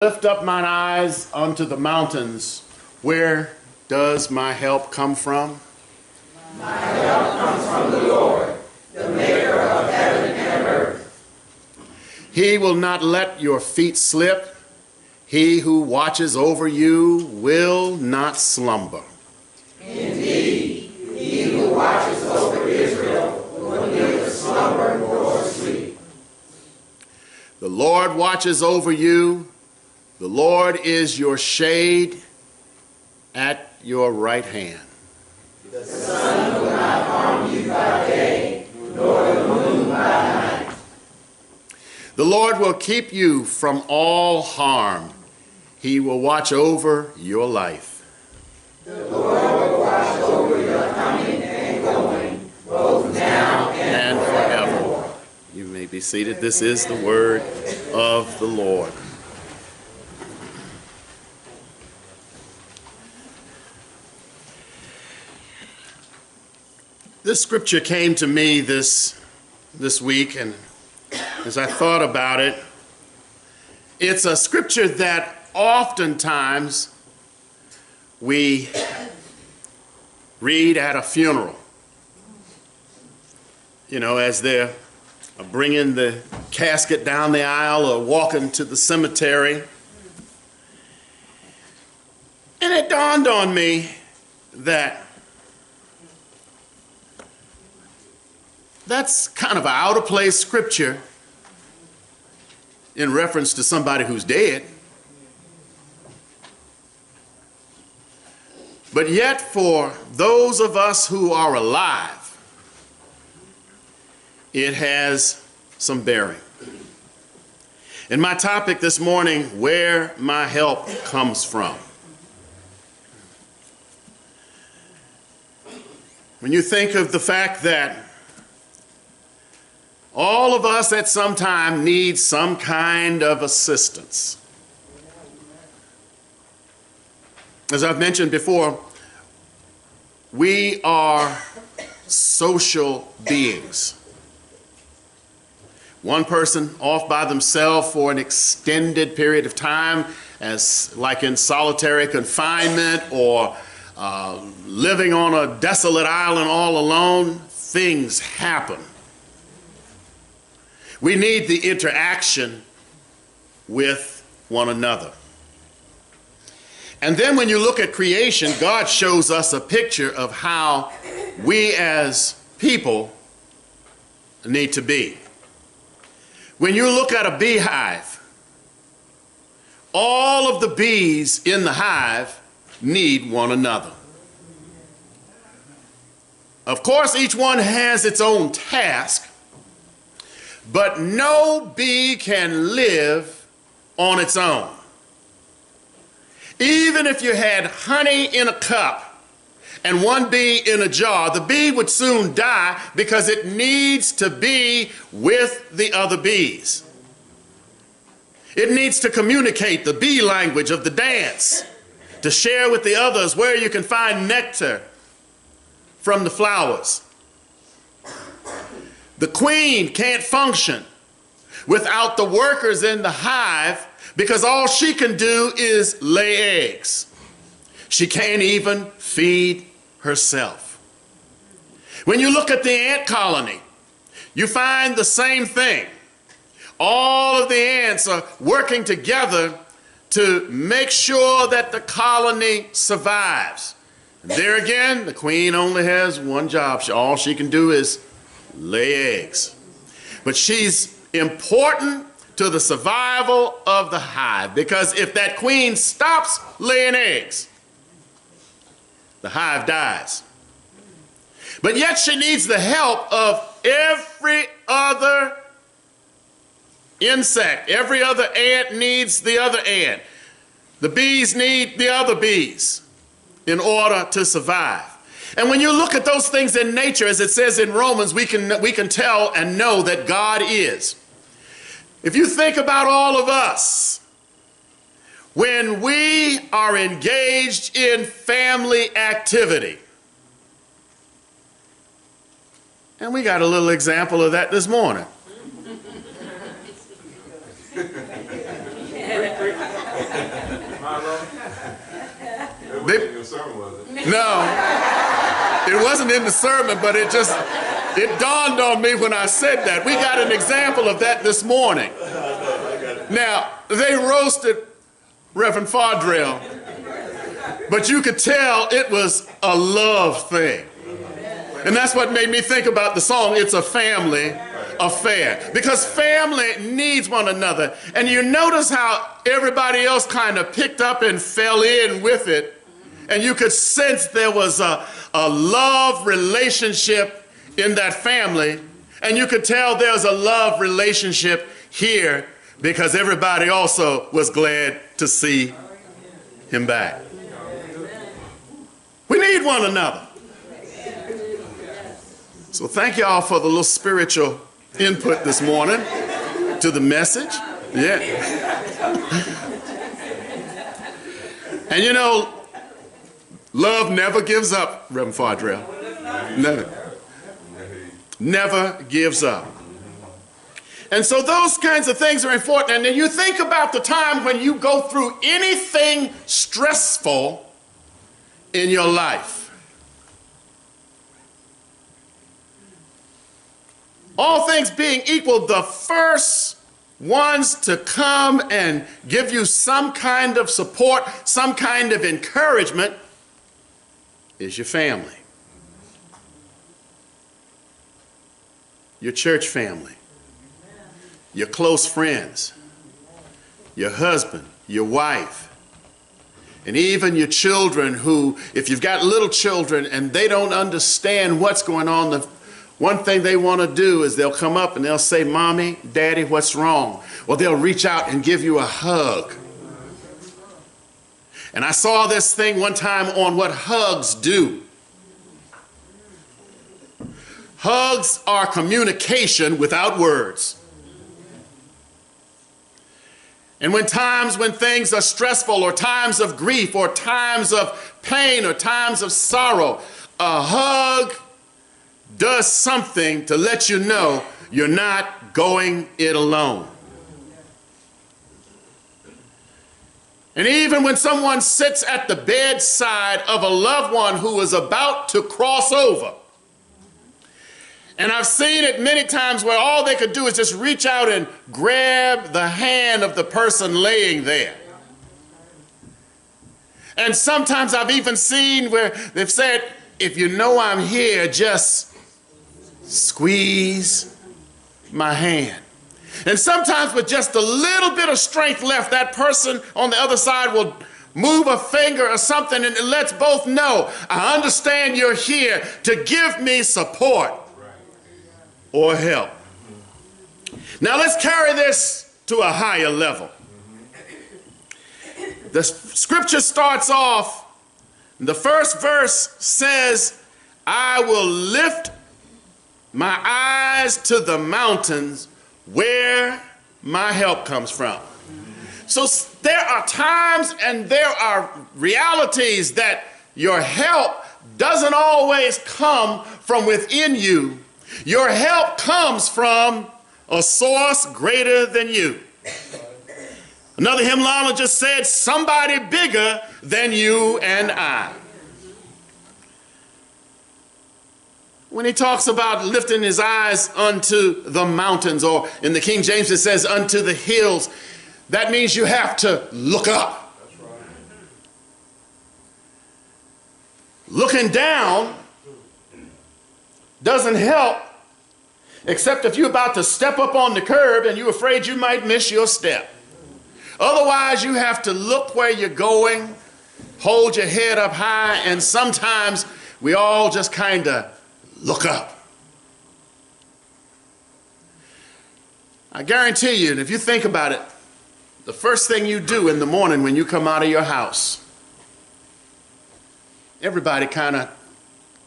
Lift up mine eyes unto the mountains. Where does my help come from? My help comes from the Lord, the maker of heaven and earth. He will not let your feet slip. He who watches over you will not slumber. Indeed, he who watches over Israel will neither slumber nor sleep. The Lord watches over you. The Lord is your shade at your right hand. The sun will not harm you by day, nor the moon by night. The Lord will keep you from all harm. He will watch over your life. The Lord will watch over your coming and going, both now and forevermore. You may be seated. This is the word of the Lord. This scripture came to me this week, and as I thought about it, it's a scripture that oftentimes we read at a funeral. You know, as they're bringing the casket down the aisle or walking to the cemetery. And it dawned on me that that's kind of an out-of-place scripture in reference to somebody who's dead. But yet, for those of us who are alive, it has some bearing. And my topic this morning, where my help comes from. When you think of the fact that all of us at some time need some kind of assistance. As I've mentioned before, we are social beings. One person off by themselves for an extended period of time, as like in solitary confinement or living on a desolate island all alone, things happen. We need the interaction with one another. And then when you look at creation, God shows us a picture of how we as people need to be. When you look at a beehive, all of the bees in the hive need one another. Of course, each one has its own task, but no bee can live on its own. Even if you had honey in a cup and one bee in a jar, the bee would soon die because it needs to be with the other bees. It needs to communicate the bee language of the dance, to share with the others where you can find nectar from the flowers. The queen can't function without the workers in the hive because all she can do is lay eggs. She can't even feed herself. When you look at the ant colony, you find the same thing. All of the ants are working together to make sure that the colony survives. And there again, the queen only has one job. All she can do is lay eggs. But she's important to the survival of the hive, because if that queen stops laying eggs, the hive dies. But yet she needs the help of every other insect. Every other ant needs the other ant. The bees need the other bees in order to survive. And when you look at those things in nature, as it says in Romans, we can tell and know that God is. If you think about all of us, when we are engaged in family activity, and we got a little example of that this morning. It wasn't in your sermon, was it? No, it wasn't in the sermon, but it dawned on me when I said that. We got an example of that this morning. Now, they roasted Reverend Fardrell, but you could tell it was a love thing. And that's what made me think about the song, It's a Family Affair. Because family needs one another. And you notice how everybody else kind of picked up and fell in with it. And you could sense there was a love relationship in that family. And you could tell there's a love relationship here because everybody also was glad to see him back. We need one another. So thank y'all for the little spiritual input this morning to the message. Yeah. And you know, love never gives up, Reverend Fardrell. Never. Never gives up. And so those kinds of things are important. And then you think about the time when you go through anything stressful in your life. All things being equal, the first ones to come and give you some kind of support, some kind of encouragement is your family. Your church family. Your close friends. Your husband, your wife. And even your children who, if you've got little children and they don't understand what's going on, the one thing they want to do is they'll come up and they'll say, Mommy, Daddy, what's wrong? Well, they'll reach out and give you a hug. And I saw this thing one time on what hugs do. Hugs are communication without words. And when things are stressful or times of grief or times of pain or times of sorrow, a hug does something to let you know you're not going it alone. And even when someone sits at the bedside of a loved one who is about to cross over, and I've seen it many times where all they could do is just reach out and grab the hand of the person laying there. And sometimes I've even seen where they've said, if you know I'm here, just squeeze my hand. And sometimes with just a little bit of strength left, that person on the other side will move a finger or something and it lets both know, I understand you're here to give me support or help. Now let's carry this to a higher level. The scripture starts off, the first verse says, I will lift my eyes to the mountains where my help comes from. So there are times and there are realities that your help doesn't always come from within you. Your help comes from a source greater than you. Another hymnologist said, somebody bigger than you and I. When he talks about lifting his eyes unto the mountains, or in the King James it says unto the hills, that means you have to look up. That's right. Looking down doesn't help, except if you're about to step up on the curb and you're afraid you might miss your step. Otherwise, you have to look where you're going, hold your head up high, and sometimes we all just kind of look up. I guarantee you, and if you think about it, the first thing you do in the morning when you come out of your house, everybody kind of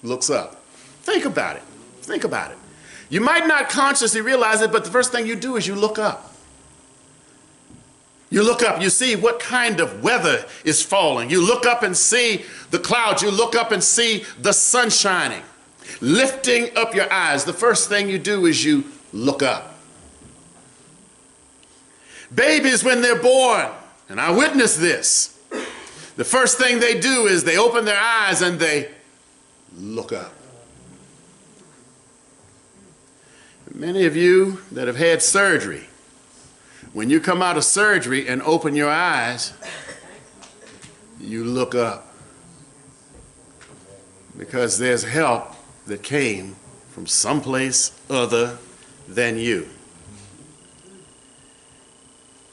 looks up. Think about it. Think about it. You might not consciously realize it, but the first thing you do is you look up. You look up, you see what kind of weather is falling. You look up and see the clouds. You look up and see the sun shining. Lifting up your eyes, the first thing you do is you look up. Babies, when they're born, And I witnessed this. The first thing they do is they open their eyes and they look up. Many of you that have had surgery, when you come out of surgery and open your eyes, you look up. Because there's help that came from someplace other than you.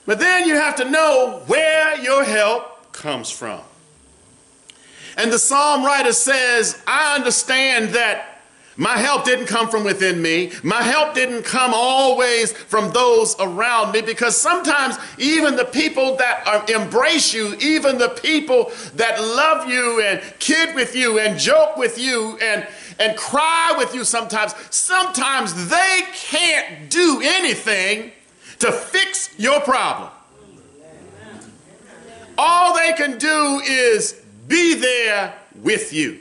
But then you have to know where your help comes from. And the psalm writer says, I understand that my help didn't come from within me. My help didn't come always from those around me, because sometimes even the people that embrace you, even the people that love you and kid with you and joke with you and cry with you sometimes they can't do anything to fix your problem. All they can do is be there with you.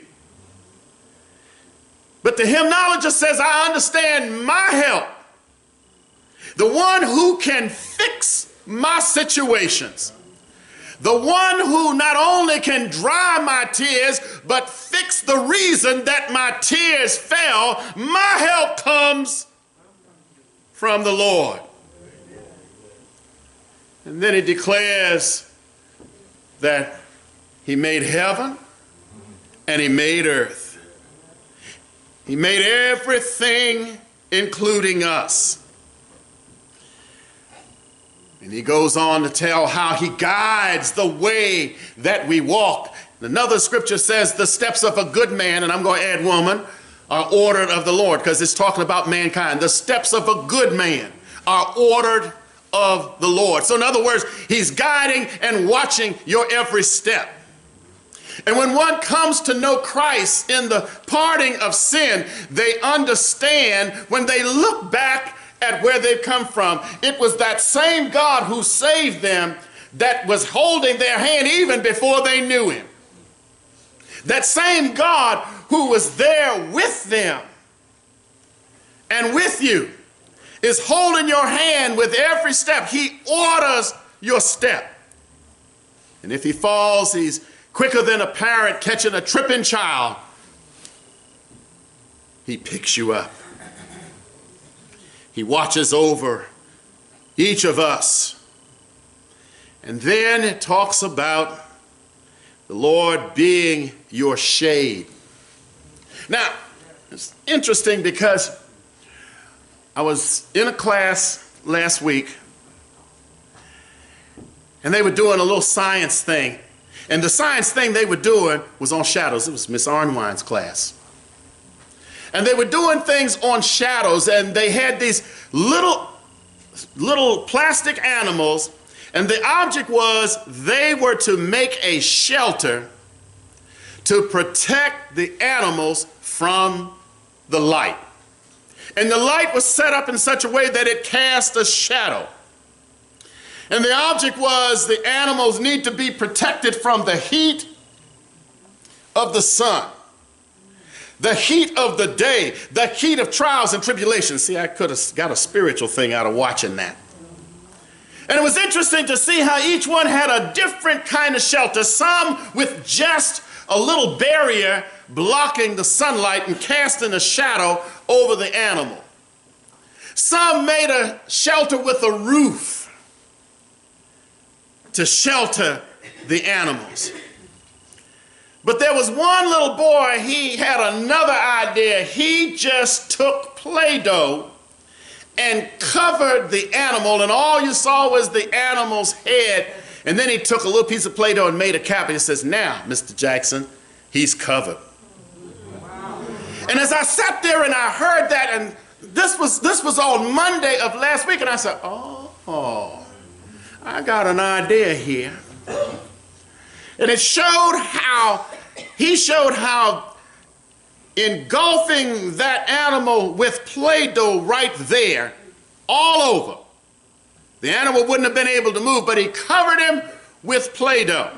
But the hymnologist says, I understand my help, the one who can fix my situations, the one who not only can dry my tears, but fix the reason that my tears fell. My help comes from the Lord. And then he declares that he made heaven and he made earth. He made everything, including us. And he goes on to tell how he guides the way that we walk. Another scripture says the steps of a good man, and I'm going to add woman, are ordered of the Lord, because it's talking about mankind. The steps of a good man are ordered of the Lord. So in other words, he's guiding and watching your every step. And when one comes to know Christ in the parting of sin, they understand, when they look back at where they've come from, it was that same God who saved them that was holding their hand even before they knew him. That same God who was there with them and with you is holding your hand with every step. He orders your step. And if he falls, he's quicker than a parent catching a tripping child. He picks you up. He watches over each of us. And then it talks about the Lord being your shade. Now, it's interesting because I was in a class last week and they were doing a little science thing. And the science thing they were doing was on shadows. It was Miss Arnwine's class. And they were doing things on shadows, and they had these little plastic animals, and the object was they were to make a shelter to protect the animals from the light. And the light was set up in such a way that it cast a shadow. And the object was the animals need to be protected from the heat of the sun, the heat of the day, the heat of trials and tribulations. See, I could have got a spiritual thing out of watching that. And it was interesting to see how each one had a different kind of shelter, some with just a little barrier blocking the sunlight and casting a shadow over the animal. Some made a shelter with a roof to shelter the animals. But there was one little boy, he had another idea. He just took Play-Doh and covered the animal, and all you saw was the animal's head. And then he took a little piece of Play-Doh and made a cap, and he says, now, Mr. Jackson, he's covered. Wow. And as I sat there and I heard that, and this was on Monday of last week, and I said, oh, I got an idea here. And it showed how, he showed how engulfing that animal with Play-Doh right there, all over, the animal wouldn't have been able to move, but he covered him with Play-Doh.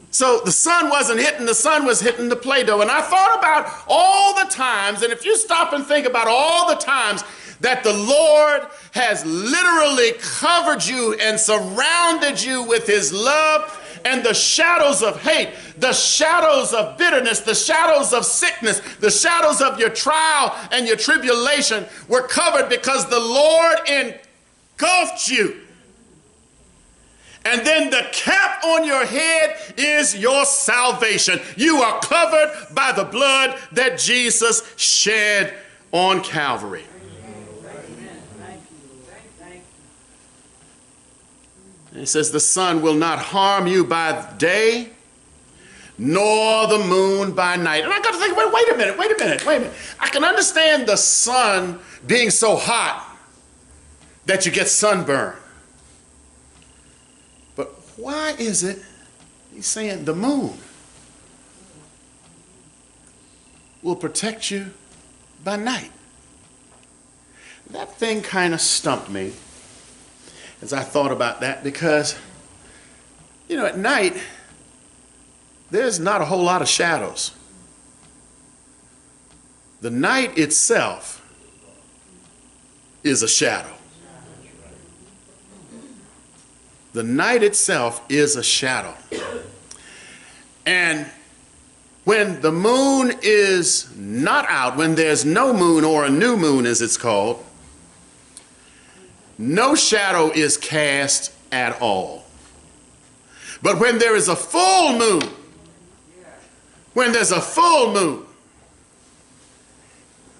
So the sun wasn't hitting, the sun was hitting the Play-Doh. And I thought about all the times, and if you stop and think about all the times that the Lord has literally covered you and surrounded you with his love, and the shadows of hate, the shadows of bitterness, the shadows of sickness, the shadows of your trial and your tribulation were covered because the Lord engulfed you. And then the cap on your head is your salvation. You are covered by the blood that Jesus shed on Calvary. And it says the sun will not harm you by day, nor the moon by night. And I got to think, wait a minute. I can understand the sun being so hot that you get sunburn. But why is it he's saying the moon will protect you by night? That thing kind of stumped me as I thought about that, because, at night, there's not a whole lot of shadows. The night itself is a shadow. The night itself is a shadow. And when the moon is not out, when there's no moon, or a new moon as it's called, no shadow is cast at all. But when there is a full moon,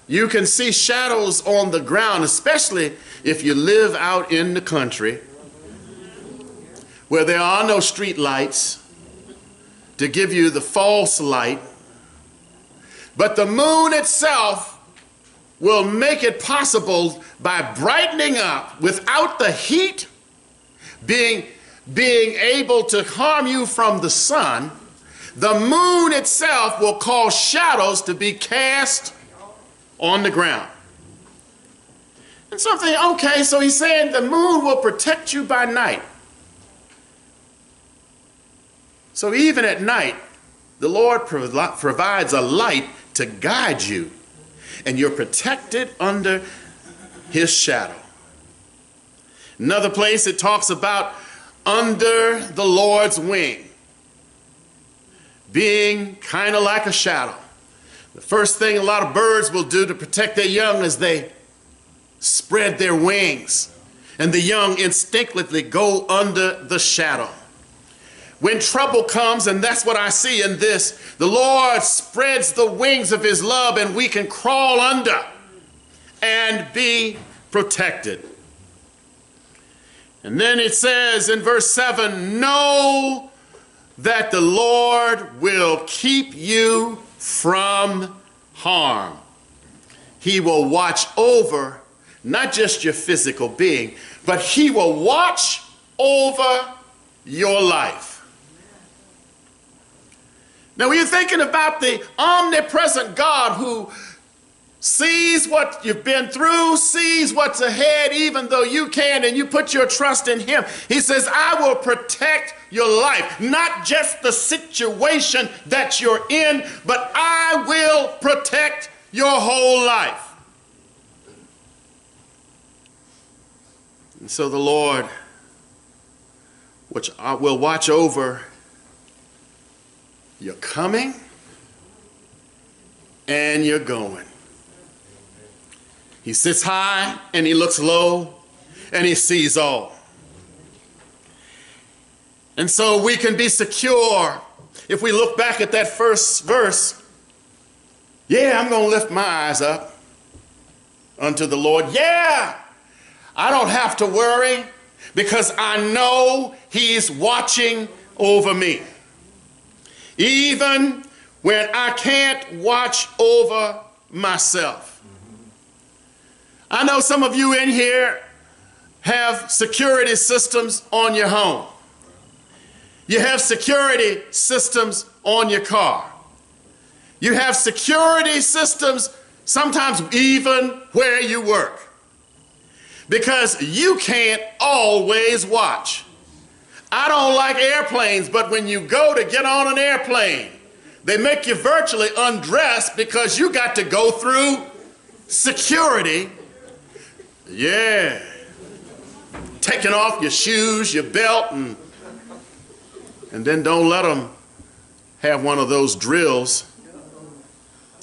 you can see shadows on the ground, especially if you live out in the country where there are no street lights to give you the false light. But the moon itself will make it possible by brightening up without the heat being able to harm you from the sun. The moon itself will cause shadows to be cast on the ground. And so I'm thinking, okay, so he's saying the moon will protect you by night. So even at night, the Lord provides a light to guide you, and you're protected under his shadow. Another place it talks about under the Lord's wing, being kind of like a shadow. The first thing a lot of birds will do to protect their young is they spread their wings, and the young instinctively go under the shadow. When trouble comes, and that's what I see in this, the Lord spreads the wings of his love and we can crawl under and be protected. And then it says in verse 7, know that the Lord will keep you from harm. He will watch over not just your physical being, but he will watch over your life. Now, when you're thinking about the omnipresent God who sees what you've been through, sees what's ahead, even though you can, and you put your trust in him, he says, I will protect your life, not just the situation that you're in, but I will protect your whole life. And so the Lord, which will watch over you're coming and you're going. He sits high and he looks low and he sees all. And so we can be secure if we look back at that first verse. Yeah, I'm going to lift my eyes up unto the Lord. Yeah, I don't have to worry because I know he's watching over me. Even when I can't watch over myself. I know some of you in here have security systems on your home. You have security systems on your car. You have security systems sometimes even where you work. Because you can't always watch. I don't like airplanes, but when you go to get on an airplane, they make you virtually undress because you got to go through security. Yeah. Taking off your shoes, your belt, and then don't let them have one of those drills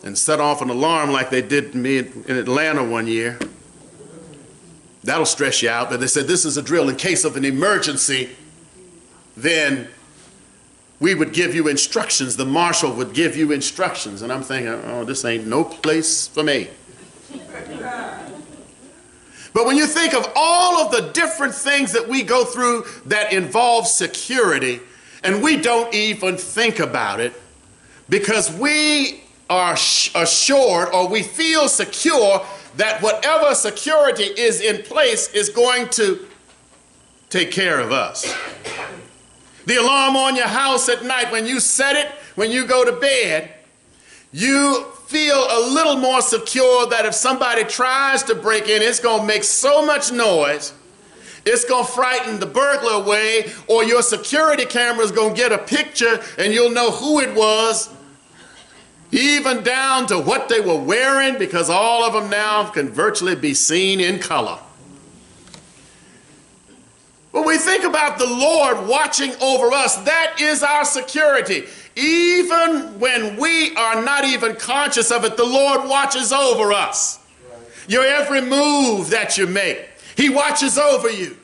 and set off an alarm like they did to me in Atlanta one year. That'll stress you out. But they said, this is a drill in case of an emergency. Then we would give you instructions. The marshal would give you instructions. And I'm thinking, oh, this ain't no place for me. But when you think of all of the different things that we go through that involve security, and we don't even think about it because we are assured, or we feel secure, that whatever security is in place is going to take care of us. The alarm on your house at night, when you set it, when you go to bed, you feel a little more secure that if somebody tries to break in, it's going to make so much noise, it's going to frighten the burglar away, or your security camera is going to get a picture and you'll know who it was, even down to what they were wearing, because all of them now can virtually be seen in color. When we think about the Lord watching over us, that is our security. Even when we are not even conscious of it, the Lord watches over us. Your every move that you make, He watches over you.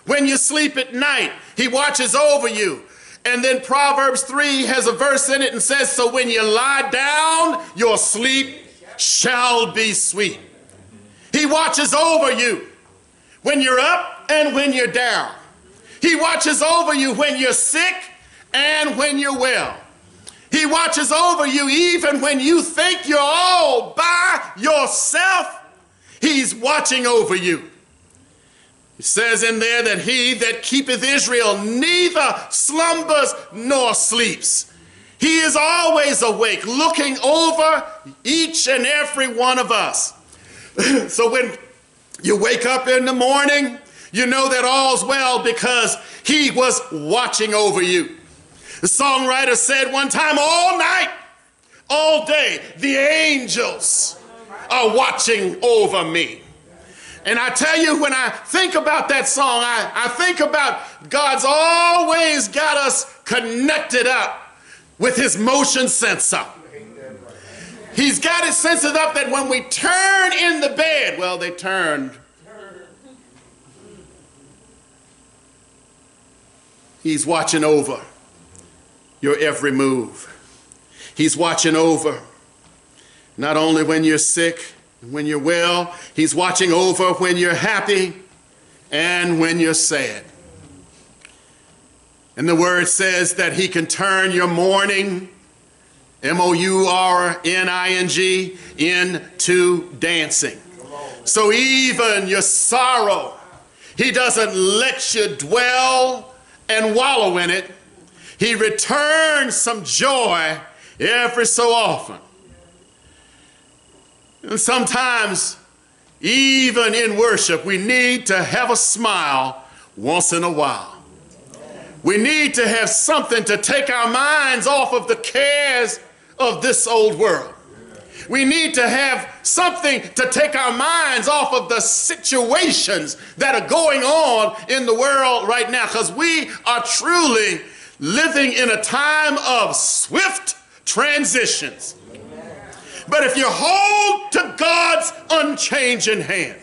When you sleep at night, He watches over you. And then Proverbs 3 has a verse in it and says, so when you lie down, your sleep shall be sweet. He watches over you when you're up and when you're down. He watches over you when you're sick and when you're well. He watches over you even when you think you're all by yourself. He's watching over you. It says in there that he that keepeth Israel neither slumbers nor sleeps. He is always awake, looking over each and every one of us. So when you wake up in the morning, you know that all's well because He was watching over you. The songwriter said one time, all night, all day, the angels are watching over me. And I tell you, when I think about that song, I think about God's always got us connected up with His motion sensor. He's got it sensitive up that when we turn in the bed, well, they turned. He's watching over your every move. He's watching over not only when you're sick, when you're well, He's watching over when you're happy and when you're sad. And the word says that He can turn your mourning, M-O-U-R-N-I-N-G, into dancing. So even your sorrow, He doesn't let you dwell and wallow in it. He returns some joy every so often. And sometimes, even in worship, we need to have a smile once in a while. We need to have something to take our minds off of the cares of this old world. We need to have something to take our minds off of the situations that are going on in the world right now, because we are truly living in a time of swift transitions. But if you hold to God's unchanging hand,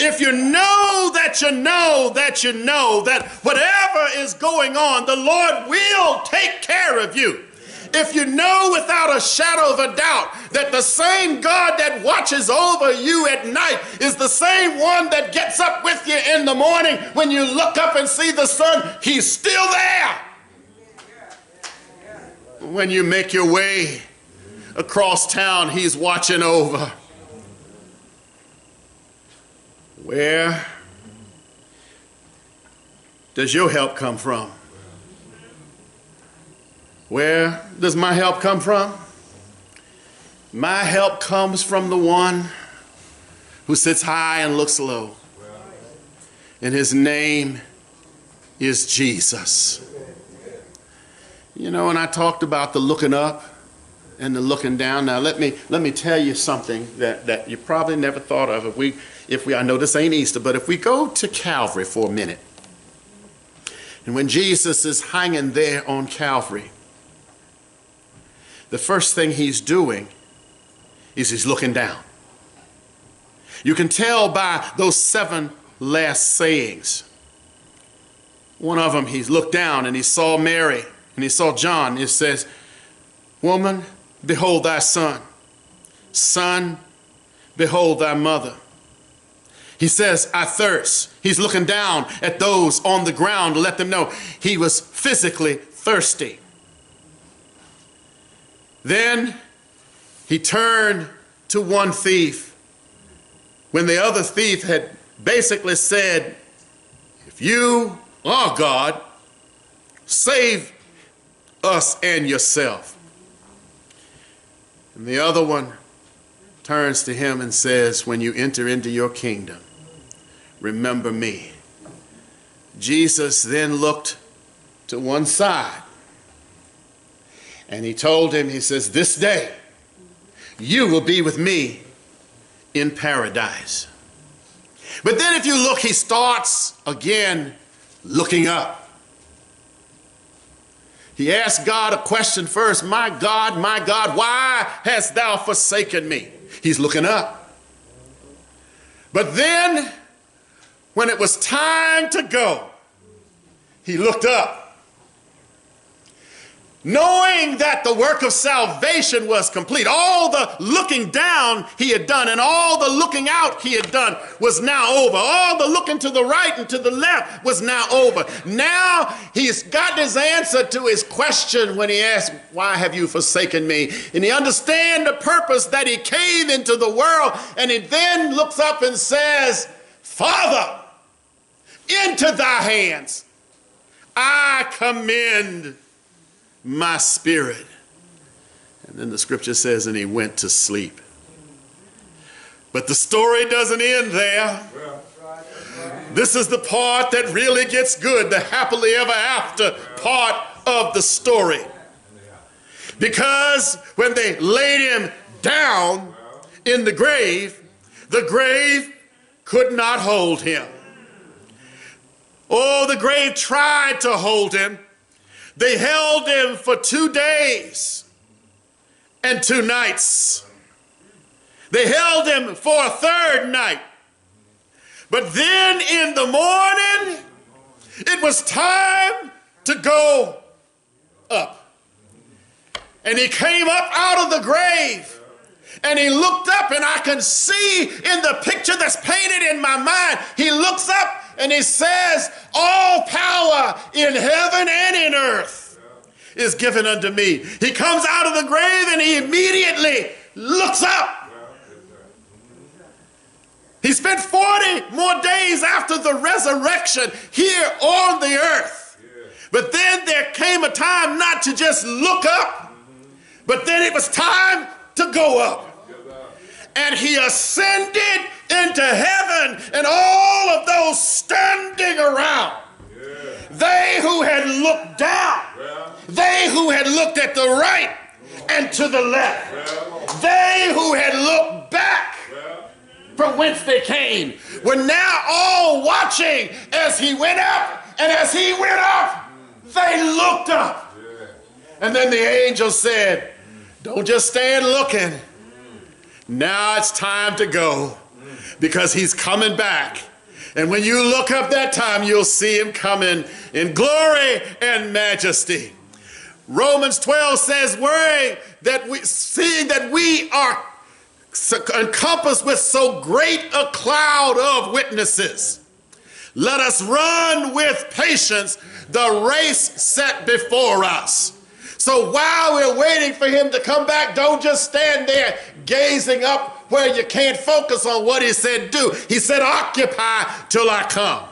if you know that you know that you know that whatever is going on, the Lord will take care of you. If you know without a shadow of a doubt that the same God that watches over you at night is the same one that gets up with you in the morning when you look up and see the sun, He's still there. When you make your way across town, He's watching over. Where does your help come from? Where does my help come from? My help comes from the one who sits high and looks low. And His name is Jesus. You know, and I talked about the looking up and the looking down. Now let me tell you something that you probably never thought of. If we I know this ain't Easter, but if we go to Calvary for a minute, and when Jesus is hanging there on Calvary, the first thing he's doing is he's looking down. You can tell by those 7 last sayings. One of them, he's looked down and he saw Mary and he saw John. It says, "Woman, behold thy son. Son, behold thy mother." He says, "I thirst." He's looking down at those on the ground to let them know he was physically thirsty. Then he turned to one thief when the other thief had basically said, "If you are God, save us and yourself." And the other one turns to him and says, "When you enter into your kingdom, remember me." Jesus then looked to one side and he told him, he says, "This day you will be with me in paradise." But then if you look, he starts again looking up. He asked God a question first. My God, why hast thou forsaken me?" He's looking up. But then when it was time to go, he looked up. Knowing that the work of salvation was complete, all the looking down he had done and all the looking out he had done was now over. All the looking to the right and to the left was now over. Now he's got his answer to his question when he asked, "Why have you forsaken me?" And he understands the purpose that he came into the world, and he then looks up and says, "Father, into thy hands I commend my spirit." And then the scripture says, and he went to sleep. But the story doesn't end there. This is the part that really gets good, the happily ever after part of the story. Because when they laid him down in the grave could not hold him. Oh, the grave tried to hold him. They held him for 2 days and 2 nights. They held him for a 3rd night. But then in the morning, it was time to go up. And he came up out of the grave. And he looked up, and I can see in the picture that's painted in my mind, he looks up and he says, "All power in heaven and in earth is given unto me." He comes out of the grave and he immediately looks up. He spent 40 more days after the resurrection here on the earth. But then there came a time not to just look up, but then it was time to go up. And he ascended into heaven, and all of those standing around, they who had looked down, they who had looked at the right and to the left, they who had looked back from whence they came, were now all watching as he went up, and as he went up, they looked up. And then the angel said, "Don't just stand looking. Now it's time to go, because he's coming back. And when you look up that time, you'll see him coming in glory and majesty." Romans 12 says, seeing that we are encompassed with so great a cloud of witnesses, let us run with patience the race set before us. So while we're waiting for him to come back, don't just stand there gazing up where you can't focus on what he said do. He said, "Occupy till I come."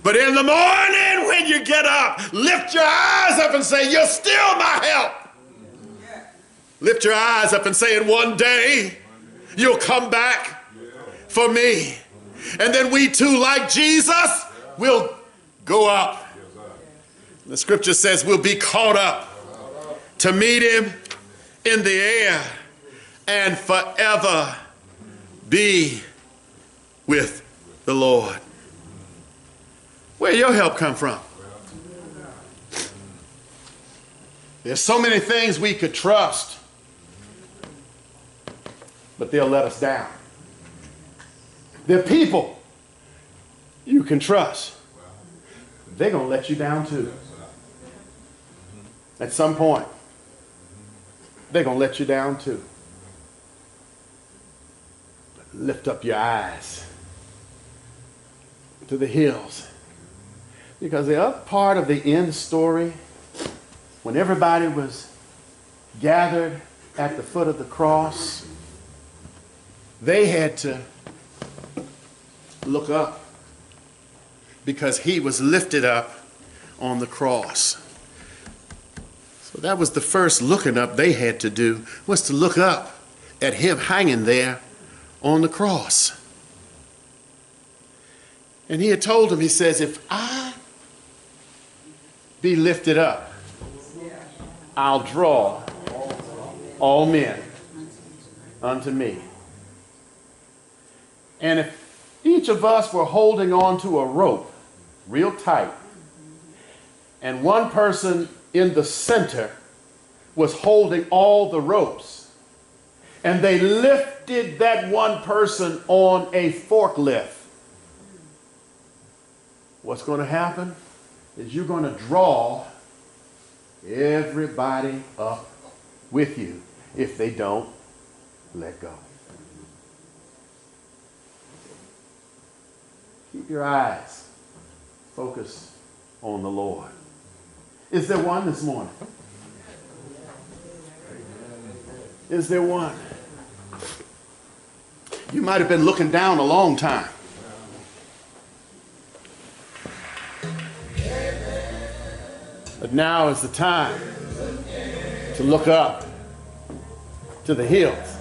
But in the morning when you get up, lift your eyes up and say, "You're still my help." Lift your eyes up and say, "In one day you'll come back for me." And then we too, like Jesus, will go up The scripture says we'll be caught up to meet him in the air and forever be with the Lord. Where your help come from? There's so many things we could trust, but they'll let us down. There are people you can trust. They're going to let you down too. At some point, they're going to let you down too. But lift up your eyes to the hills. Because the other part of the end story, when everybody was gathered at the foot of the cross, they had to look up because he was lifted up on the cross. So that was the first looking up they had to do, was to look up at him hanging there on the cross. And he had told them, he says, if I be lifted up, I'll draw all men unto me. And if each of us were holding on to a rope real tight, and one person in the center was holding all the ropes, and they lifted that one person on a forklift, what's going to happen is you're going to draw everybody up with you if they don't let go. Keep your eyes focused on the Lord. Is there one this morning? Is there one? You might have been looking down a long time. But now is the time to look up to the hills.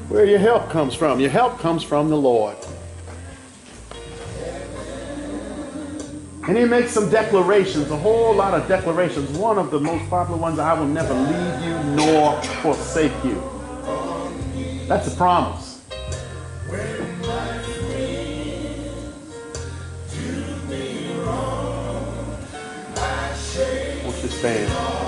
Where your help comes from. Your help comes from the Lord. And he makes some declarations, a whole lot of declarations. One of the most popular ones, I will never leave you nor forsake you. That's a promise. Won't you stand?